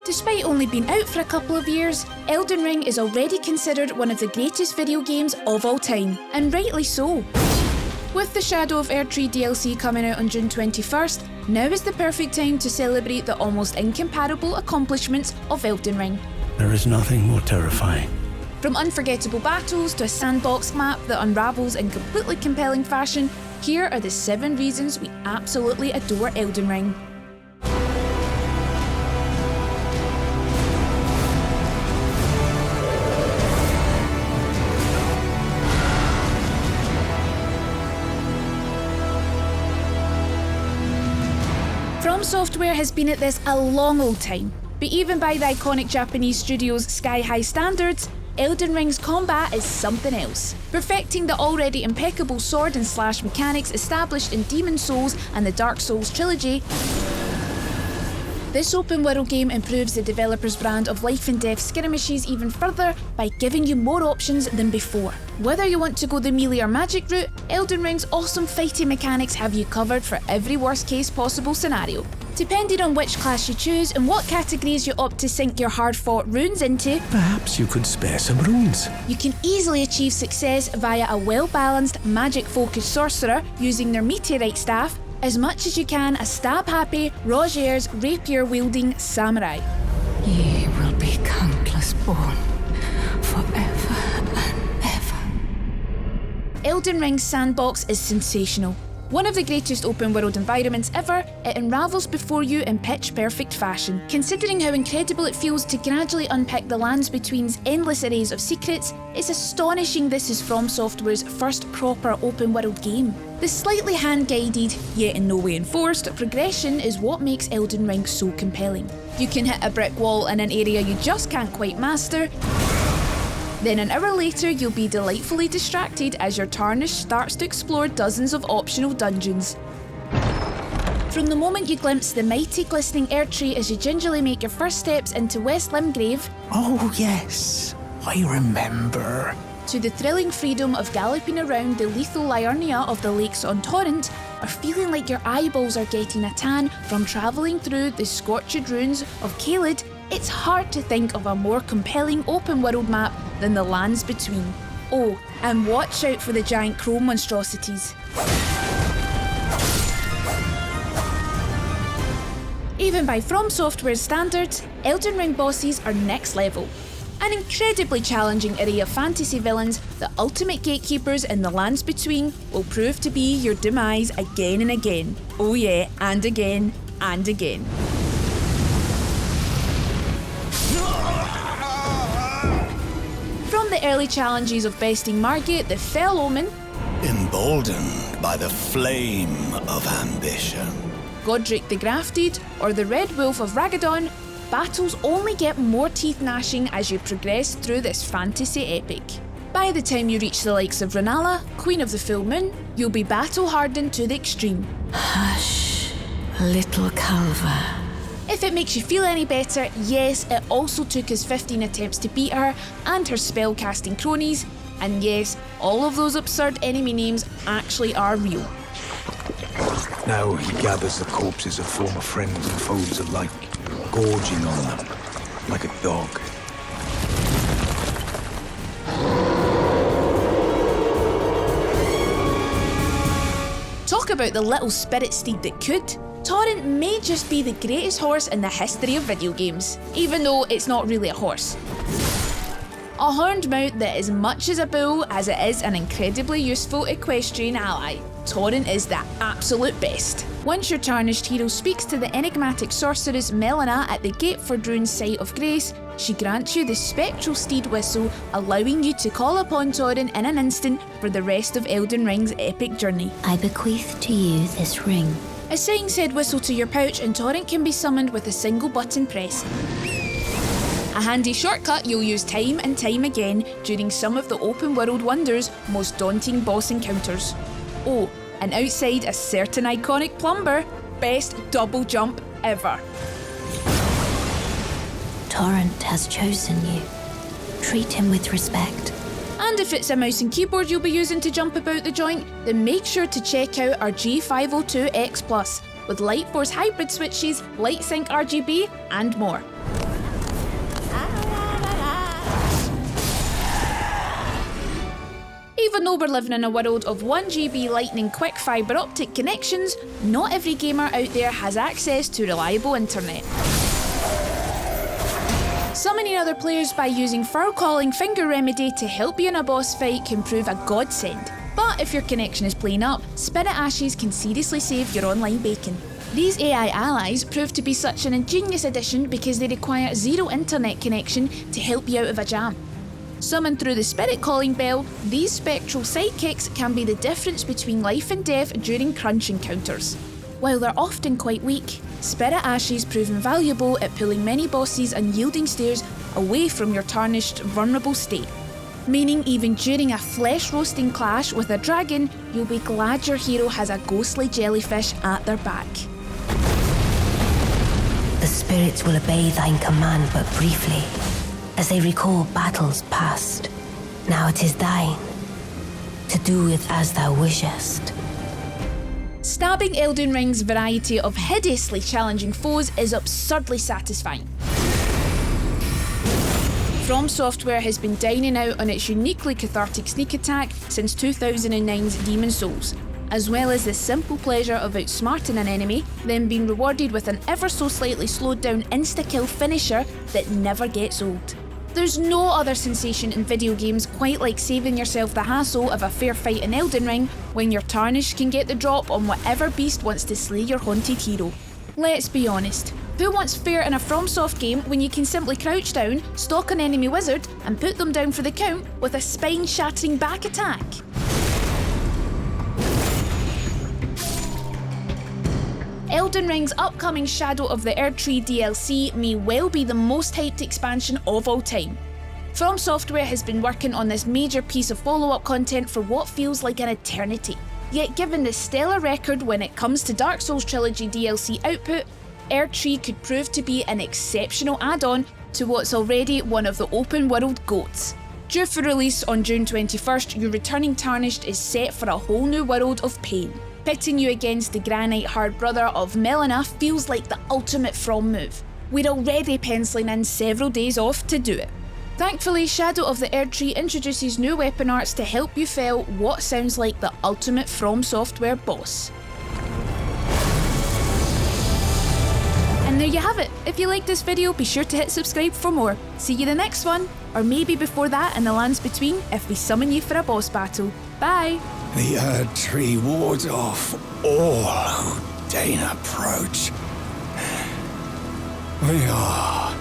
Despite only being out for a couple of years, Elden Ring is already considered one of the greatest video games of all time, and rightly so. With the Shadow of Erdtree DLC coming out on June 21st, now is the perfect time to celebrate the almost incomparable accomplishments of Elden Ring. There is nothing more terrifying. From unforgettable battles to a sandbox map that unravels in completely compelling fashion, here are the 7 reasons we absolutely adore Elden Ring. From Software has been at this a long old time, but even by the iconic Japanese studio's sky-high standards, Elden Ring's combat is something else. Perfecting the already impeccable sword and slash mechanics established in Demon's Souls and the Dark Souls trilogy, this open world game improves the developer's brand of life and death skirmishes even further by giving you more options than before. Whether you want to go the melee or magic route, Elden Ring's awesome fighting mechanics have you covered for every worst case possible scenario. Depending on which class you choose and what categories you opt to sink your hard-fought runes into, Perhaps you could spare some runes. you can easily achieve success via a well-balanced, magic-focused sorcerer using their meteorite staff, as much as you can a stab-happy, Roger's rapier-wielding samurai. Ye will be countless born, forever and ever. Elden Ring's sandbox is sensational. One of the greatest open-world environments ever, it unravels before you in pitch-perfect fashion. Considering how incredible it feels to gradually unpick the lands between's endless arrays of secrets, it's astonishing this is From Software's first proper open-world game. The slightly hand-guided, yet in no way enforced, progression is what makes Elden Ring so compelling. You can hit a brick wall in an area you just can't quite master, then an hour later you'll be delightfully distracted as your Tarnished starts to explore dozens of optional dungeons. From the moment you glimpse the mighty glistening Erdtree as you gingerly make your first steps into West Limgrave, Oh yes, I remember. to the thrilling freedom of galloping around the lethal Liurnia of the Lakes on Torrent, or feeling like your eyeballs are getting a tan from travelling through the scorched ruins of Caelid, it's hard to think of a more compelling open-world map than the lands between. Oh, and watch out for the giant crow monstrosities. Even by From Software's standards, Elden Ring bosses are next level. An incredibly challenging array of fantasy villains, the ultimate gatekeepers in the lands between, will prove to be your demise again and again. Oh yeah, and again, and again. From the early challenges of besting Margit, the Fell Omen, Emboldened by the flame of ambition. Godric the Grafted, or the Red Wolf of Ragaddon, battles only get more teeth gnashing as you progress through this fantasy epic. By the time you reach the likes of Renala, Queen of the Full Moon, you'll be battle hardened to the extreme. Hush, little Calva. If it makes you feel any better, yes, it also took us 15 attempts to beat her and her spell-casting cronies, and yes, all of those absurd enemy names actually are real. Now he gathers the corpses of former friends and foes alike, gorging on them like a dog. Talk about the little spirit steed that could. Torrent may just be the greatest horse in the history of video games, even though it's not really a horse. A horned mount that is much as a bull as it is an incredibly useful equestrian ally. Torrent is the absolute best. Once your Tarnished hero speaks to the enigmatic sorceress Melina at the Gateford Rune's Site of Grace, she grants you the spectral steed whistle, allowing you to call upon Torrent in an instant for the rest of Elden Ring's epic journey. I bequeath to you this ring. Assign said whistle to your pouch and Torrent can be summoned with a single button press. A handy shortcut you'll use time and time again during some of the open world wonders' most daunting boss encounters. Oh, and outside a certain iconic plumber, best double jump ever. Torrent has chosen you. Treat him with respect. And if it's a mouse and keyboard you'll be using to jump about the joint, then make sure to check out our G502X Plus with Light Force hybrid switches, Light Sync RGB, and more. Even though we're living in a world of 1 GB lightning quick fibre optic connections, not every gamer out there has access to reliable internet. Summoning other players by using fur-calling finger remedy to help you in a boss fight can prove a godsend. But if your connection is playing up, Spirit Ashes can seriously save your online bacon. These AI allies prove to be such an ingenious addition because they require zero internet connection to help you out of a jam. Summoned through the Spirit Calling Bell, these spectral sidekicks can be the difference between life and death during crunch encounters. While they're often quite weak, Spirit Ashes prove invaluable at pulling many bosses and yielding stairs away from your tarnished, vulnerable state. Meaning even during a flesh-roasting clash with a dragon, you'll be glad your hero has a ghostly jellyfish at their back. The spirits will obey thine command but briefly, as they recall battles past. Now it is thine, to do with as thou wishest. Stabbing Elden Ring's variety of hideously challenging foes is absurdly satisfying. From Software has been dining out on its uniquely cathartic sneak attack since 2009's Demon's Souls, as well as the simple pleasure of outsmarting an enemy, then being rewarded with an ever so slightly slowed down insta-kill finisher that never gets old. There's no other sensation in video games quite like saving yourself the hassle of a fair fight in Elden Ring when your Tarnished can get the drop on whatever beast wants to slay your haunted hero. Let's be honest, who wants fair in a FromSoft game when you can simply crouch down, stalk an enemy wizard, and put them down for the count with a spine-shattering back attack? Elden Ring's upcoming Shadow of the Erdtree DLC may well be the most hyped expansion of all time. From Software has been working on this major piece of follow-up content for what feels like an eternity. Yet given the stellar record when it comes to Dark Souls Trilogy DLC output, Erdtree could prove to be an exceptional add-on to what's already one of the open world GOATs. Due for release on June 21st, your returning Tarnished is set for a whole new world of pain. Pitting you against the granite hard brother of Melina feels like the ultimate From move. We're already penciling in several days off to do it. Thankfully, Shadow of the Erdtree introduces new weapon arts to help you fell what sounds like the ultimate From Software boss. And there you have it. If you liked this video, be sure to hit subscribe for more. See you in the next one, or maybe before that in the lands between if we summon you for a boss battle. Bye! The Erdtree wards off all who deign approach. We are